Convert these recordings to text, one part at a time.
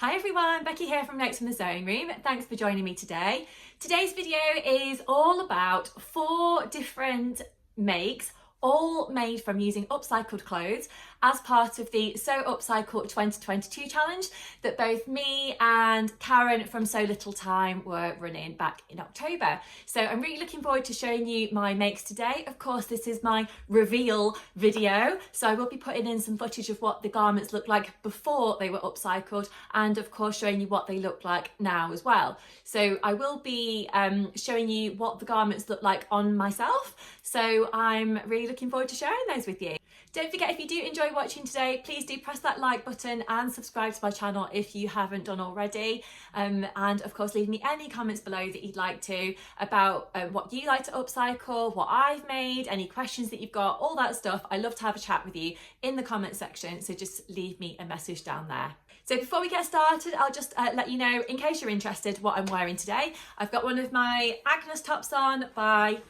Hi everyone, Becky here from Notes from the Sewing Room. Thanks for joining me today. Today's video is all about 4 different makes, all made from using upcycled clothes as part of the Sew Upcycled 2022 challenge that both me and Karen from So Little Time were running back in October. So I'm really looking forward to showing you my makes today. Of course, this is my reveal video, so I will be putting in some footage of what the garments looked like before they were upcycled, and of course showing you what they look like now as well. So I will be showing you what the garments look like on myself, so I'm really looking forward to sharing those with you. Don't forget, if you do enjoy watching today, please do press that like button and subscribe to my channel if you haven't done already. And of course, leave me any comments below that you'd like to about what you like to upcycle, what I've made, any questions that you've got, all that stuff. I love to have a chat with you in the comment section, so just leave me a message down there. So before we get started, I'll just let you know, in case you're interested, what I'm wearing today. I've got one of my Agnes tops on by,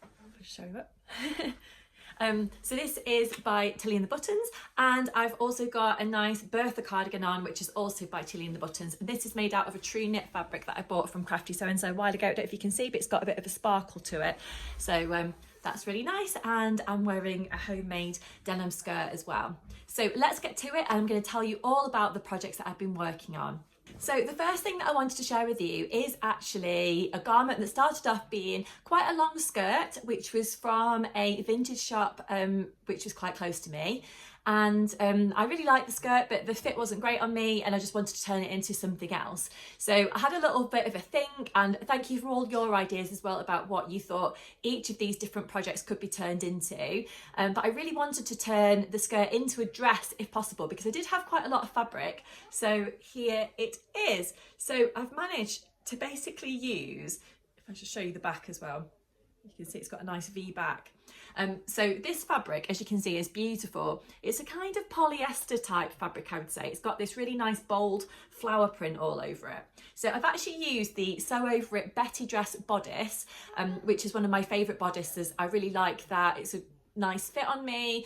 I'll show you it. So this is by Tilly and the Buttons, and I've also got a nice Bertha cardigan on, which is also by Tilly and the Buttons. And this is made out of a true knit fabric that I bought from Crafty So and So a while ago. I don't know if you can see, but it's got a bit of a sparkle to it. So that's really nice, and I'm wearing a homemade denim skirt as well. So let's get to it, and I'm going to tell you all about the projects that I've been working on. So the first thing that I wanted to share with you is actually a garment that started off being quite a long skirt, which was from a vintage shop which was quite close to me. And I really liked the skirt, but the fit wasn't great on me, and I just wanted to turn it into something else. So I had a little bit of a think, and thank you for all your ideas as well about what you thought each of these different projects could be turned into. But I really wanted to turn the skirt into a dress if possible, because I did have quite a lot of fabric. So here it is. So I've managed to basically use, if I should show you the back as well, you can see it's got a nice V back. So this fabric, as you can see, is beautiful. It's a kind of polyester type fabric, I would say. It's got this really nice bold flower print all over it. So I've actually used the Sew Over It Betty dress bodice, which is one of my favourite bodices. I really like that. It's a nice fit on me,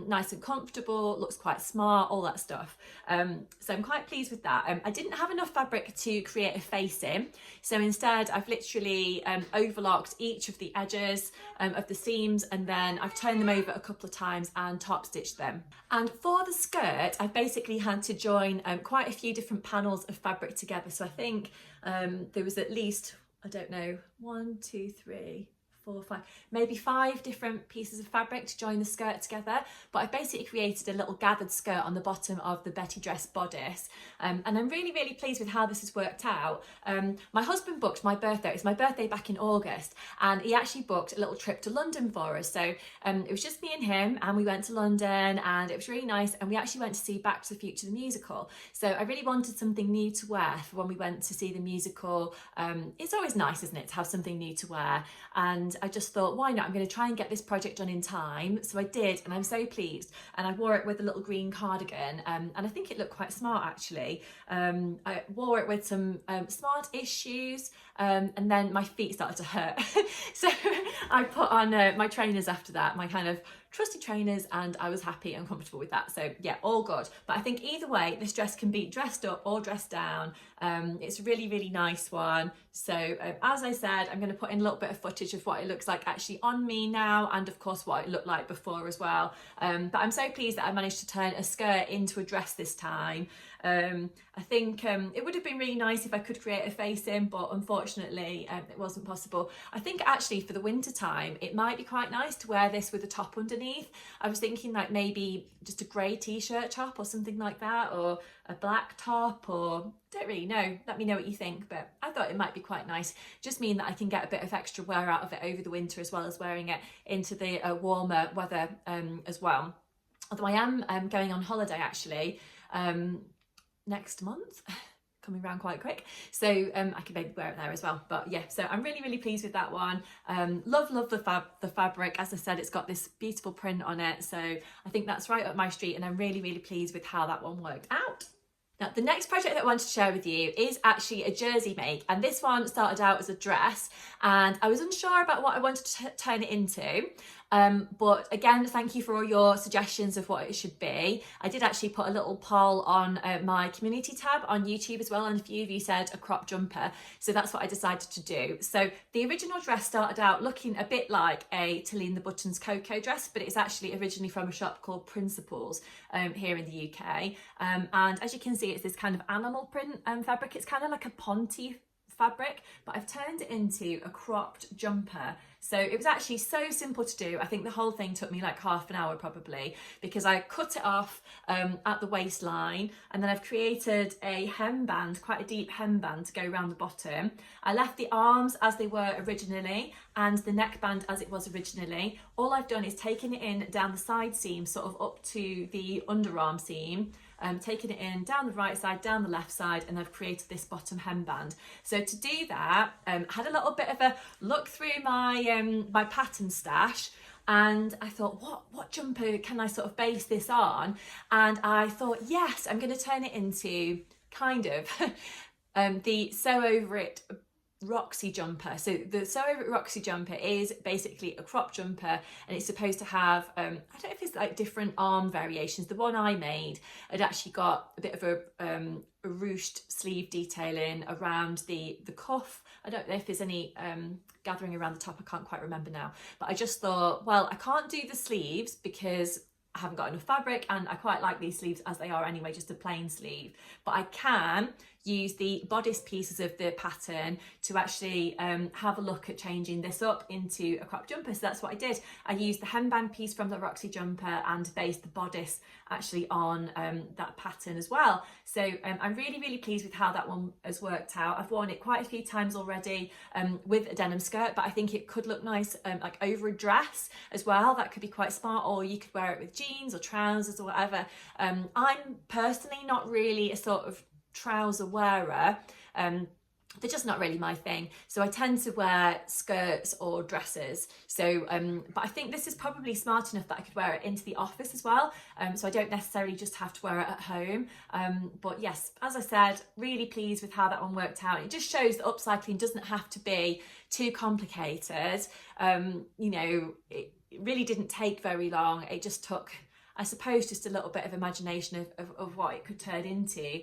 nice and comfortable, looks quite smart, all that stuff. So I'm quite pleased with that. I didn't have enough fabric to create a facing, so instead I've literally overlocked each of the edges of the seams, and then I've turned them over a couple of times and top stitched them. And for the skirt, I've basically had to join quite a few different panels of fabric together. So I think there was at least, I don't know, 1, 2, 3, 4, 5, maybe 5 different pieces of fabric to join the skirt together. But I've basically created a little gathered skirt on the bottom of the Betty dress bodice, and I'm really pleased with how this has worked out. My husband booked my birthday. It's my birthday back in August, and he actually booked a little trip to London for us. So it was just me and him, and we went to London, and it was really nice, and we actually went to see Back to the Future the musical. So I really wanted something new to wear for when we went to see the musical. It's always nice, isn't it, to have something new to wear? And I just thought, why not? I'm going to try and get this project done in time. So I did, and I'm so pleased. And I wore it with a little green cardigan, and I think it looked quite smart actually. I wore it with some smart-ish shoes, and then my feet started to hurt. So I put on my trainers after that, my kind of trusty trainers, and I was happy and comfortable with that. So yeah, all good. But I think either way, this dress can be dressed up or dressed down. It's a really nice one. So as I said, I'm going to put in a little bit of footage of what it looks like actually on me now, and of course what it looked like before as well. But I'm so pleased that I managed to turn a skirt into a dress this time. I think it would have been really nice if I could create a facing, but unfortunately it wasn't possible. I think actually for the winter time it might be quite nice to wear this with a top underneath. I was thinking like maybe just a grey t-shirt top or something like that, or a black top, or don't really know. Let me know what you think, but I thought it might be quite nice. Just mean that I can get a bit of extra wear out of it over the winter, as well as wearing it into the warmer weather as well. Although I am going on holiday actually next month, coming around quite quick, so I can maybe wear it there as well. But yeah, so I'm really pleased with that one. Love the fabric. As I said, it's got this beautiful print on it, so I think that's right up my street, and I'm really pleased with how that one worked out. Now, the next project that I wanted to share with you is actually a jersey make, and this one started out as a dress, and I was unsure about what I wanted to turn it into. But again, thank you for all your suggestions of what it should be. I did actually put a little poll on my community tab on YouTube as well, and a few of you said a crop jumper, so that's what I decided to do. So the original dress started out looking a bit like a Tilly and the Buttons Coco dress, but it's actually originally from a shop called Principles here in the UK. And as you can see, it's this kind of animal print fabric. It's kind of like a ponte fabric, but I've turned it into a cropped jumper. So it was actually so simple to do. I think the whole thing took me like half an hour probably, because I cut it off at the waistline, and then I've created a hemband, quite a deep hemband to go around the bottom. I left the arms as they were originally and the neckband as it was originally. All I've done is taken it in down the side seam, sort of up to the underarm seam, taking it in down the right side, down the left side, and I've created this bottom hemband. So to do that, had a little bit of a look through my my pattern stash, and I thought, what jumper can I sort of base this on? And I thought, yes, I'm going to turn it into kind of the Sew Over It Roxy Jumper. So the Sew Over It Roxy Jumper is basically a crop jumper, and it's supposed to have I don't know if it's like different arm variations. The one I made had actually got a bit of a ruched sleeve detailing around the cuff. I don't know if there's any gathering around the top, I can't quite remember now, but I just thought, well, I can't do the sleeves because I haven't got enough fabric, and I quite like these sleeves as they are anyway, just a plain sleeve, but I can use the bodice pieces of the pattern to actually have a look at changing this up into a crop jumper. So that's what I did. I used the hemband piece from the Roxy Jumper and based the bodice actually on that pattern as well. So I'm really, really pleased with how that one has worked out. I've worn it quite a few times already with a denim skirt, but I think it could look nice like over a dress as well. That could be quite smart, or you could wear it with jeans or trousers or whatever. I'm personally not really a sort of trouser wearer. They're just not really my thing, so I tend to wear skirts or dresses. So but I think this is probably smart enough that I could wear it into the office as well, so I don't necessarily just have to wear it at home. But yes, as I said, really pleased with how that one worked out. It just shows that upcycling doesn't have to be too complicated. You know, it really didn't take very long. It just took, I suppose, just a little bit of imagination of what it could turn into.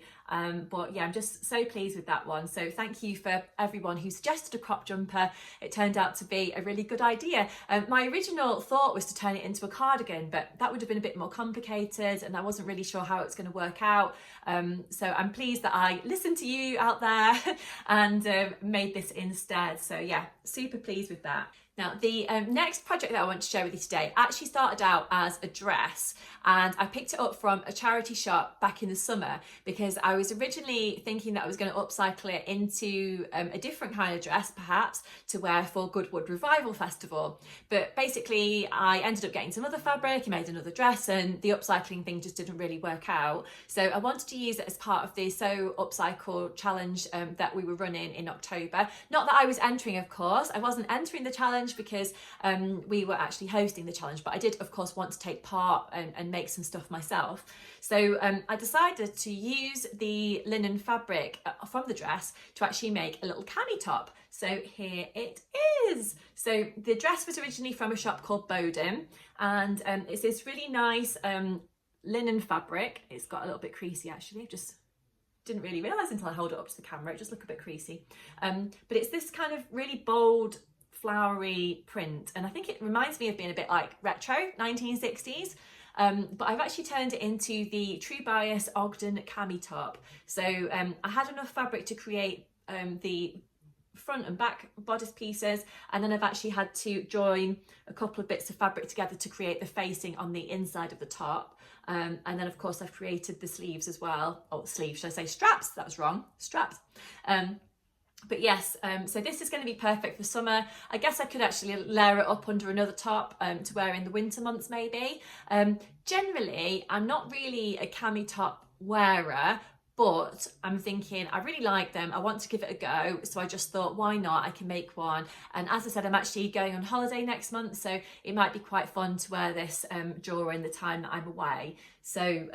But yeah, I'm just so pleased with that one. So thank you for everyone who suggested a crop jumper. It turned out to be a really good idea. My original thought was to turn it into a cardigan, but that would have been a bit more complicated, and I wasn't really sure how it's going to work out. So I'm pleased that I listened to you out there and made this instead. So yeah, super pleased with that. Now, the next project that I want to share with you today actually started out as a dress, and I picked it up from a charity shop back in the summer because I was originally thinking that I was going to upcycle it into a different kind of dress, perhaps, to wear for Goodwood Revival Festival. But basically, I ended up getting some other fabric, I made another dress, and the upcycling thing just didn't really work out. So I wanted to use it as part of the Sew Upcycle challenge that we were running in October. Not that I was entering, of course. I wasn't entering the challenge because we were actually hosting the challenge, but I did of course want to take part and make some stuff myself. So I decided to use the linen fabric from the dress to actually make a little cami top. So here it is. So the dress was originally from a shop called Bowden, and it's this really nice linen fabric. It's got a little bit creasy actually, just didn't really realise until I hold it up to the camera, it just looked a bit creasy. But it's this kind of really bold flowery print, and I think it reminds me of being a bit like retro 1960s, but I've actually turned it into the True Bias Ogden cami top. So I had enough fabric to create the front and back bodice pieces, and then I've actually had to join a couple of bits of fabric together to create the facing on the inside of the top. And then of course I've created the sleeves as well. Oh, sleeves, should I say straps? That was wrong, straps. But yes, so this is going to be perfect for summer. I guess I could actually layer it up under another top to wear in the winter months maybe. Generally, I'm not really a cami top wearer, but I'm thinking I really like them. I want to give it a go. So I just thought, why not? I can make one. And as I said, I'm actually going on holiday next month, so it might be quite fun to wear this during the time that I'm away. So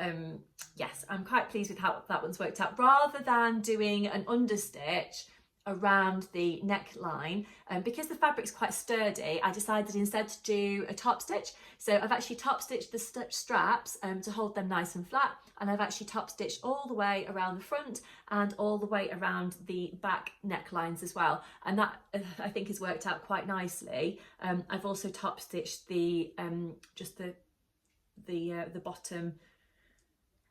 yes, I'm quite pleased with how that one's worked out. Rather than doing an understitch, around the neckline. Because the fabric's quite sturdy, I decided instead to do a top stitch. So I've actually top stitched the straps to hold them nice and flat, and I've actually top stitched all the way around the front and all the way around the back necklines as well, and that I think has worked out quite nicely. I've also top stitched the just the bottom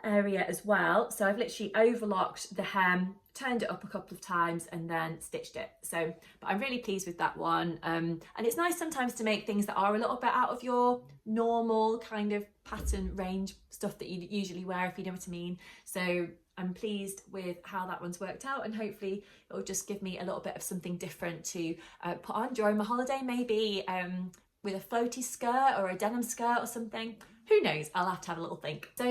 area as well, so I've literally overlocked the hem, turned it up a couple of times and then stitched it. So but I'm really pleased with that one, and it's nice sometimes to make things that are a little bit out of your normal kind of pattern range, stuff that you usually wear, if you know what I mean. So I'm pleased with how that one's worked out, and hopefully it'll just give me a little bit of something different to put on during my holiday, maybe with a floaty skirt or a denim skirt or something. Who knows, I'll have to have a little think. So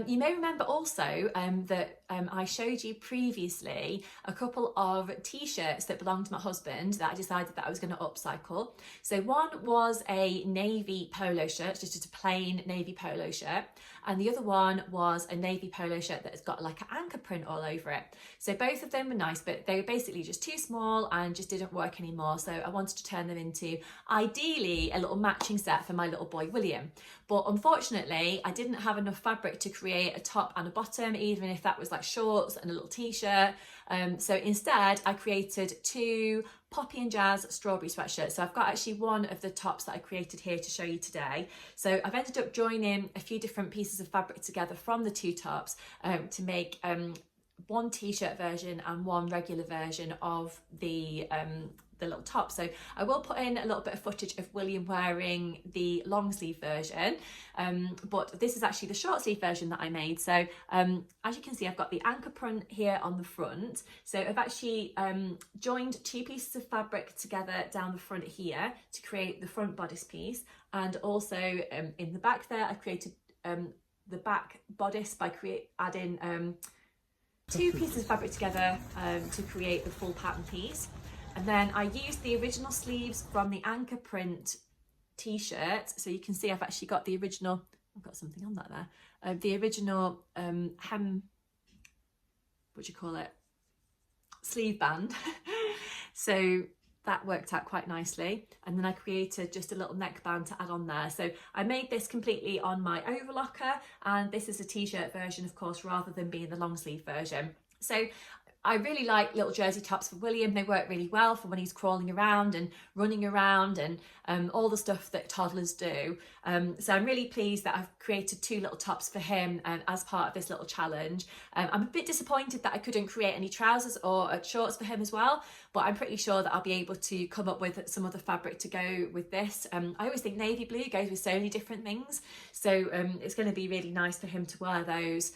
you may remember also that I showed you previously a couple of t-shirts that belonged to my husband that I decided that I was going to upcycle. So one was a navy polo shirt, just a plain navy polo shirt, and the other one was a navy polo shirt that has got like an anchor print all over it. So both of them were nice, but they were basically just too small and just didn't work anymore. So I wanted to turn them into ideally a little matching set for my little boy William. But unfortunately, I didn't have enough fabric to create a top and a bottom, even if that was like shorts and a little t-shirt. So instead, I created two Poppy and Jazz strawberry sweatshirts. So I've got actually one of the tops that I created here to show you today. So I've ended up joining a few different pieces of fabric together from the two tops to make one t-shirt version and one regular version of the little top. So I will put in a little bit of footage of William wearing the long sleeve version, but this is actually the short sleeve version that I made. So as you can see, I've got the anchor print here on the front. So I've actually joined two pieces of fabric together down the front here to create the front bodice piece, and also in the back there I created the back bodice by adding two pieces of fabric together to create the full pattern piece. And then I used the original sleeves from the anchor print t-shirt. So you can see I've actually got the original, I've got something on that there, the original hem, what do you call it, sleeve band. So that worked out quite nicely. And then I created just a little neckband to add on there. So I made this completely on my overlocker, and this is a t-shirt version, of course, rather than being the long sleeve version. So I really like little jersey tops for William. They work really well for when he's crawling around and running around and all the stuff that toddlers do. So I'm really pleased that I've created two little tops for him as part of this little challenge. I'm a bit disappointed that I couldn't create any trousers or shorts for him as well, but I'm pretty sure that I'll be able to come up with some other fabric to go with this. I always think navy blue goes with so many different things. So it's going to be really nice for him to wear those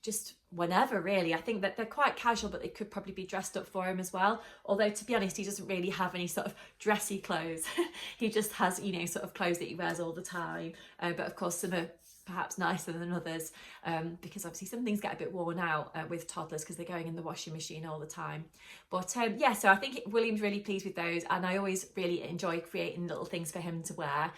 just whenever, really. I think that they're quite casual, but they could probably be dressed up for him as well. Although, to be honest, he doesn't really have any sort of dressy clothes. He just has, you know, sort of clothes that he wears all the time. But of course, some are perhaps nicer than others, because obviously some things get a bit worn out with toddlers because they're going in the washing machine all the time. But yeah, so I think William's really pleased with those, and I always really enjoy creating little things for him to wear.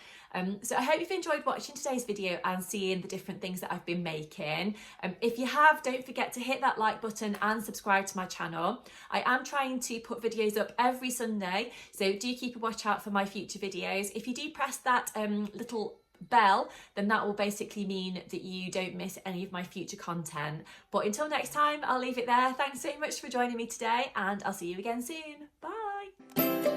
So I hope you've enjoyed watching today's video and seeing the different things that I've been making. If you have, don't forget to hit that like button and subscribe to my channel. I am trying to put videos up every Sunday, so do keep a watch out for my future videos. If you do press that little bell, then that will basically mean that you don't miss any of my future content. But until next time, I'll leave it there. Thanks so much for joining me today, and I'll see you again soon. Bye.